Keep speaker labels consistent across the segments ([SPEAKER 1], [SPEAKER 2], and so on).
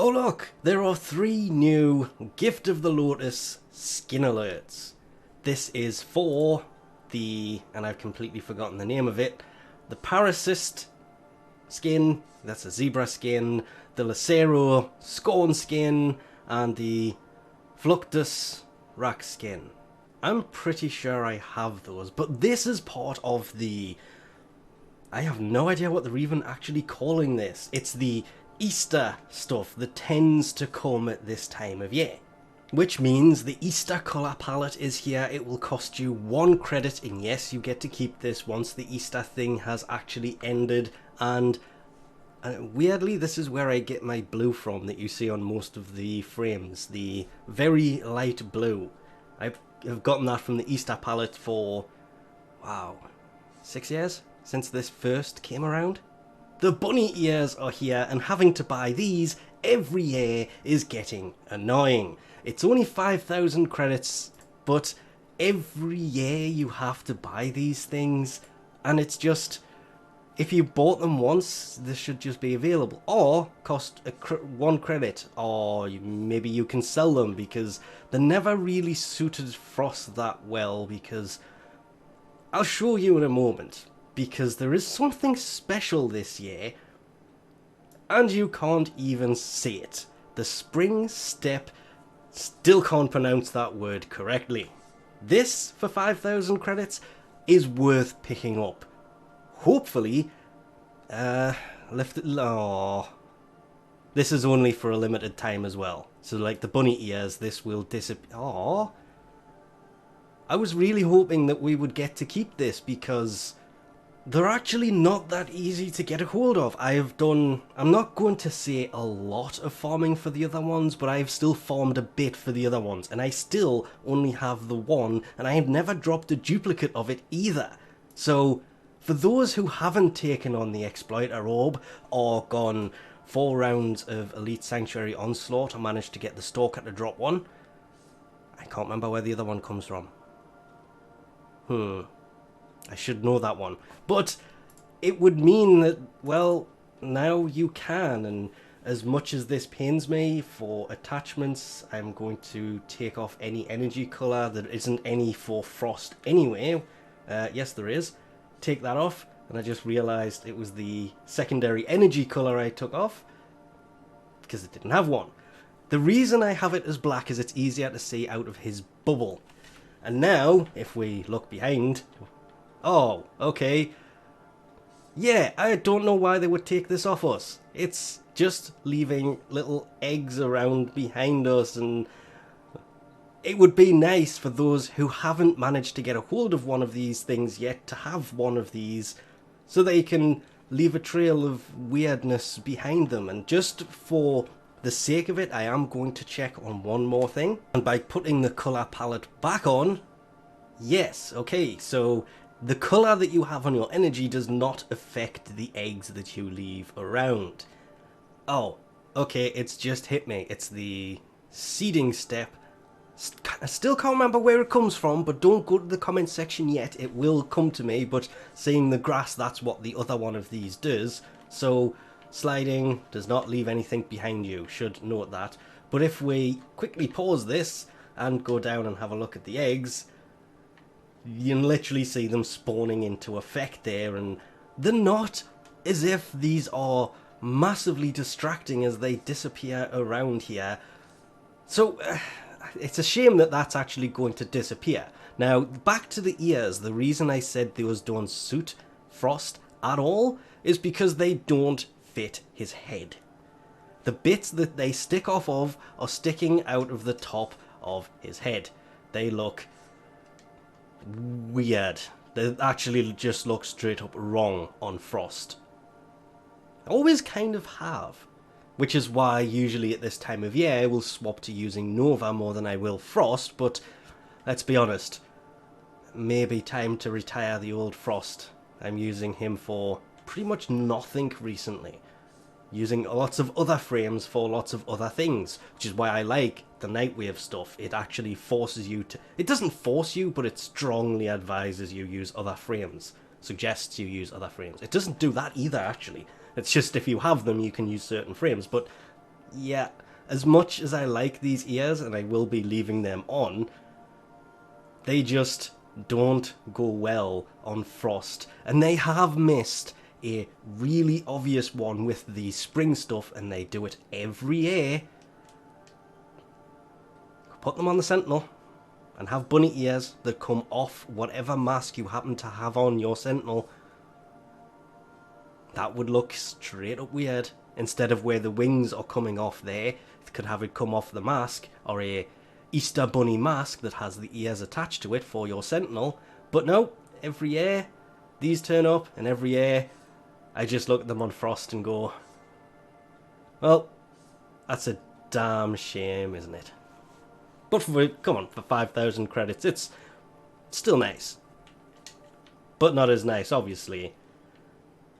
[SPEAKER 1] Oh look, there are 3 new Gift of the Lotus skin alerts. This is for the, and I've completely forgotten the name of it, the Parasist skin, that's a zebra skin, the Lacero Scorn skin, and the Fluctus Rack skin. I'm pretty sure I have those, but this is part of the... I have no idea what they're even actually calling this. It's the Easter stuff that tends to come at this time of year. Which means the Easter colour palette is here. It will cost you 1 credit, and yes, you get to keep this once the Easter thing has actually ended. And weirdly, this is where I get my blue from that you see on most of the frames. The very light blue. I've gotten that from the Easter palette for, wow, 6 years since this first came around. The bunny ears are here, and having to buy these every year is getting annoying. It's only 5,000 credits, but every year you have to buy these things, and it's just, if you bought them once, this should just be available, or cost 1 credit, or maybe you can sell them, because they never really suited Frost that well, because I'll show you in a moment. Because there is something special this year, and you can't even see it. The Spring Step, still can't pronounce that word correctly. This, for 5,000 credits, is worth picking up. Hopefully, this is only for a limited time as well. So like the bunny ears, this will disappear. Aww. I was really hoping that we would get to keep this, because they're actually not that easy to get a hold of. I'm not going to say a lot of farming for the other ones, but I've still farmed a bit for the other ones, and I still only have the one, and I have never dropped a duplicate of it either. So, for those who haven't taken on the Exploiter Orb, or gone 4 rounds of Elite Sanctuary Onslaught and managed to get the Stalker to drop one, I can't remember where the other one comes from. I should know that one. But it would mean that, well, now you can, and as much as this pains me for attachments, I'm going to take off any energy colour. There isn't any for Frost anyway. Yes, there is. Take that off, and I just realised it was the secondary energy colour I took off, because it didn't have one. The reason I have it as black is it's easier to see out of his bubble. And now, if we look behind... Oh, okay. Yeah, I don't know why they would take this off us. It's just leaving little eggs around behind us, and it would be nice for those who haven't managed to get a hold of one of these things yet to have one of these, so they can leave a trail of weirdness behind them. And just for the sake of it, I am going to check on one more thing. And by putting the colour palette back on, yes, okay, so the colour that you have on your energy does not affect the eggs that you leave around. Oh, okay, it's just hit me. It's the seeding step. I still can't remember where it comes from, but don't go to the comment section yet. It will come to me, but seeing the grass, that's what the other one of these does. So sliding does not leave anything behind you, should note that. But if we quickly pause this and go down and have a look at the eggs, you can literally see them spawning into effect there, and they're not as if these are massively distracting as they disappear around here. So it's a shame that that's actually going to disappear. Now, back to the ears, the reason I said those don't suit Frost at all is because they don't fit his head. The bits that they stick off of are sticking out of the top of his head. They look weird. They actually just look straight up wrong on Frost. I always kind of have. Which is why usually at this time of year I will swap to using Nova more than I will Frost, but let's be honest, maybe time to retire the old Frost. I'm using him for pretty much nothing recently. Using lots of other frames for lots of other things, which is why I like the Nightwave stuff. It actually forces you to... It doesn't force you, but it strongly advises you use other frames. Suggests you use other frames. It doesn't do that either, actually. It's just if you have them, you can use certain frames. But yeah, as much as I like these ears, and I will be leaving them on, they just don't go well on frost. And they have missed a really obvious one with the spring stuff, and they do it every year. Put them on the Sentinel and have bunny ears that come off whatever mask you happen to have on your Sentinel. That would look straight up weird. Instead of where the wings are coming off there, you could have it come off the mask, or a Easter bunny mask that has the ears attached to it for your Sentinel. But no, every year these turn up, and every year I just look at them on frost and go, well, that's a damn shame, isn't it? But come on, for 5,000 credits, it's still nice. But not as nice, obviously,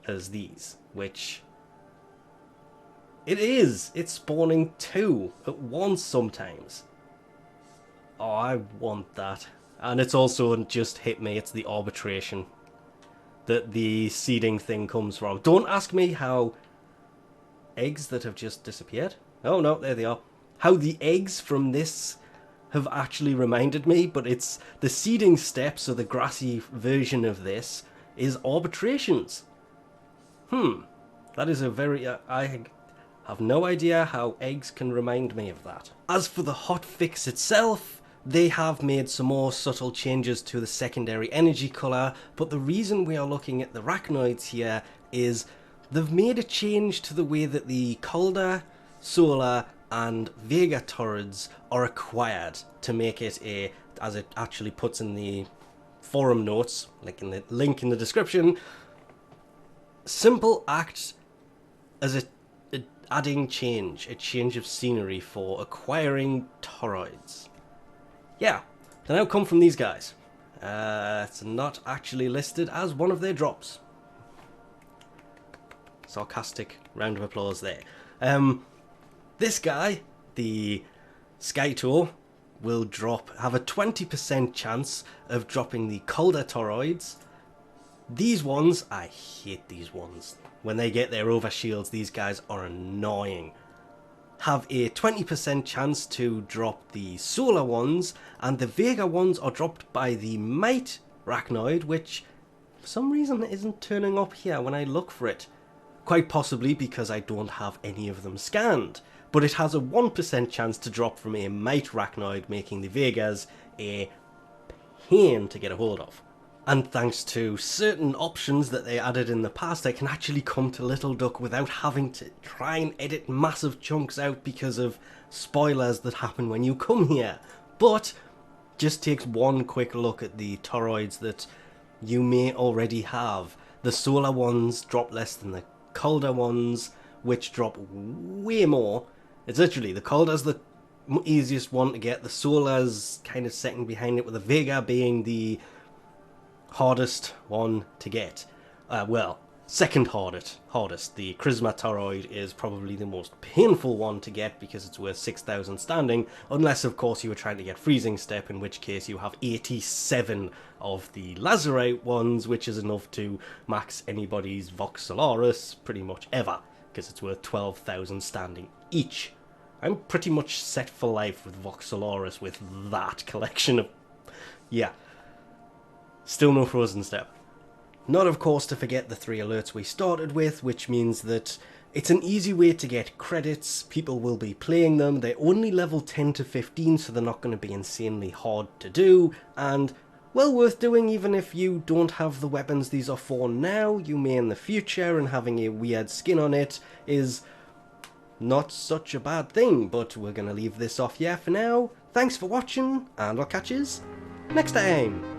[SPEAKER 1] as these, which... It's spawning 2 at once sometimes. Oh, I want that. And it's also just hit me, it's the arbitration that the seeding thing comes from. Don't ask me how eggs that have just disappeared. Oh no, there they are. How the eggs from this have actually reminded me, but it's the seeding step, so the grassy version of this is arbitrations. That is a very... I have no idea how eggs can remind me of that. As for the hotfix itself, they have made some more subtle changes to the secondary energy colour, but the reason we are looking at the arachnoids here is they've made a change to the way that the Calder, Solar and Vega turrets are acquired to make it a, as it actually puts in the forum notes, like in the link in the description, simple act as a adding change, a change of scenery for acquiring toroids. Yeah, they now come from these guys. It's not actually listed as one of their drops. Sarcastic round of applause there. This guy, the Skytour, will have a 20% chance of dropping the Calder toroids. These ones, I hate these ones. When they get their overshields, these guys are annoying. Have a 20% chance to drop the Solar ones, and the Vega ones are dropped by the Might Arachnoid, which for some reason isn't turning up here when I look for it. Quite possibly because I don't have any of them scanned. But it has a 1% chance to drop from a Might Arachnoid, making the Vegas a pain to get a hold of. And thanks to certain options that they added in the past, I can actually come to Little Duck without having to try and edit massive chunks out because of spoilers that happen when you come here. But just takes one quick look at the toroids that you may already have. The Solar ones drop less than the Calder ones, which drop way more. It's literally, the Calder's the easiest one to get, the Solar's kind of second behind it, with the Vega being the hardest one to get. Well, second hardest. The Charisma toroid is probably the most painful one to get because it's worth 6,000 standing, unless of course you were trying to get Freezing Step, in which case you have 87 of the Lazarite ones, which is enough to max anybody's Vox Solaris pretty much ever, because it's worth 12,000 standing each. I'm pretty much set for life with Vox Solaris with that collection of... yeah. Still no Frozen Step. Not, of course, to forget the 3 alerts we started with, which means that it's an easy way to get credits. People will be playing them. They're only level 10 to 15, so they're not going to be insanely hard to do, and well worth doing even if you don't have the weapons these are for now. You may in the future, and having a weird skin on it is not such a bad thing, but we're going to leave this off here for now. Thanks for watching, and I'll catch yous next time.